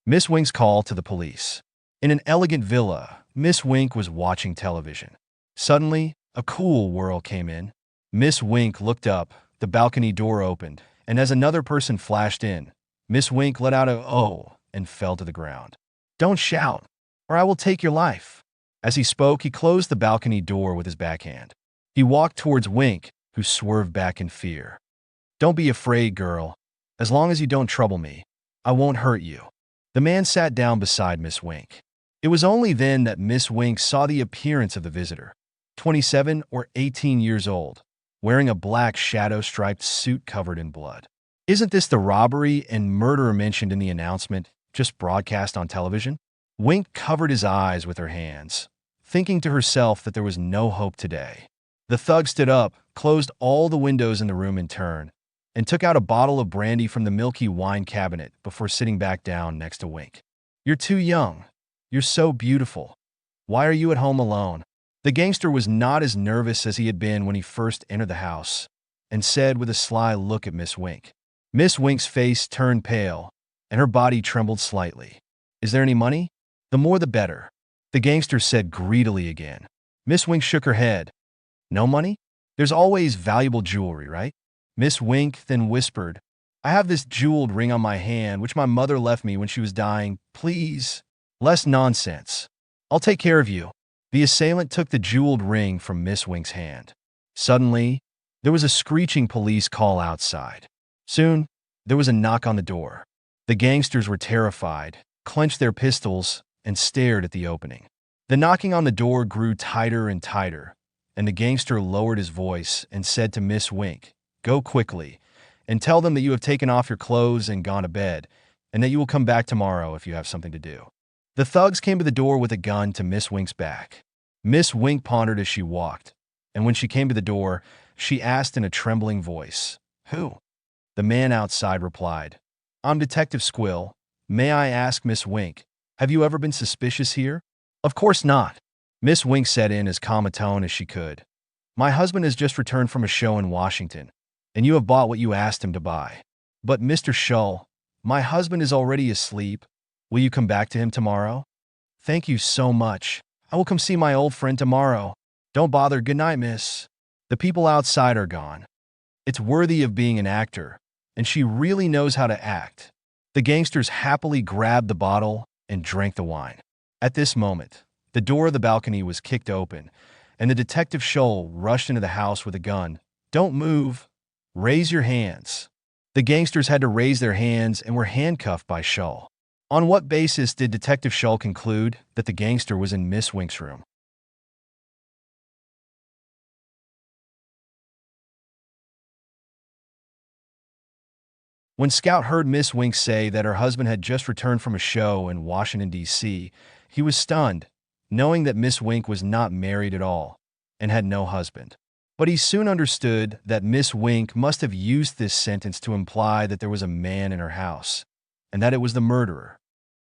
Miss Wink's call to the police. In an elegant villa, Miss Wink was watching television. Suddenly, a cool whirl came in. Miss Wink looked up, the balcony door opened, and as another person flashed in, Miss Wink let out a "oh" and fell to the ground. "Don't shout, or I will take your life." As he spoke, he closed the balcony door with his backhand. He walked towards Wink, who swerved back in fear. "Don't be afraid, girl. As long as you don't trouble me, I won't hurt you." The man sat down beside Miss Wink. It was only then that Miss Wink saw the appearance of the visitor, 27 or 18 years old, wearing a black shadow-striped suit covered in blood. "Isn't this the robbery and murder mentioned in the announcement, just broadcast on television?" Wink covered his eyes with her hands, thinking to herself that there was no hope today. The thug stood up, closed all the windows in the room in turn, and took out a bottle of brandy from the milky wine cabinet before sitting back down next to Wink. "You're too young. You're so beautiful. Why are you at home alone?" The gangster was not as nervous as he had been when he first entered the house, and said with a sly look at Miss Wink. Miss Wink's face turned pale, and her body trembled slightly. "Is there any money?" "The more the better," the gangster said greedily again. Miss Wink shook her head. "No money? There's always valuable jewelry, right?" Miss Wink then whispered, "I have this jeweled ring on my hand which my mother left me when she was dying. Please." "Less nonsense. I'll take care of you." The assailant took the jeweled ring from Miss Wink's hand. Suddenly, there was a screeching police call outside. Soon, there was a knock on the door. The gangsters were terrified, clenched their pistols, and stared at the opening. The knocking on the door grew tighter and tighter, and the gangster lowered his voice and said to Miss Wink, "Go quickly, and tell them that you have taken off your clothes and gone to bed, and that you will come back tomorrow if you have something to do." The thugs came to the door with a gun to Miss Wink's back. Miss Wink pondered as she walked, and when she came to the door, she asked in a trembling voice, "Who?" The man outside replied, "I'm Detective Squill. May I ask, Miss Wink, have you ever been suspicious here?" "Of course not." Miss Wink said in as calm a tone as she could. "My husband has just returned from a show in Washington, and you have bought what you asked him to buy." "But Mr. Shull, my husband is already asleep. Will you come back to him tomorrow?" "Thank you so much. I will come see my old friend tomorrow." "Don't bother. Good night, miss." The people outside are gone. It's worthy of being an actor, and she really knows how to act. The gangsters happily grabbed the bottle and drank the wine. At this moment, the door of the balcony was kicked open, and the Detective Shull rushed into the house with a gun. "Don't move. Raise your hands." The gangsters had to raise their hands and were handcuffed by Shull. On what basis did Detective Shull conclude that the gangster was in Miss Wink's room? When Scout heard Miss Wink say that her husband had just returned from a show in Washington, D.C., he was stunned, knowing that Miss Wink was not married at all and had no husband. But he soon understood that Miss Wink must have used this sentence to imply that there was a man in her house, and that it was the murderer.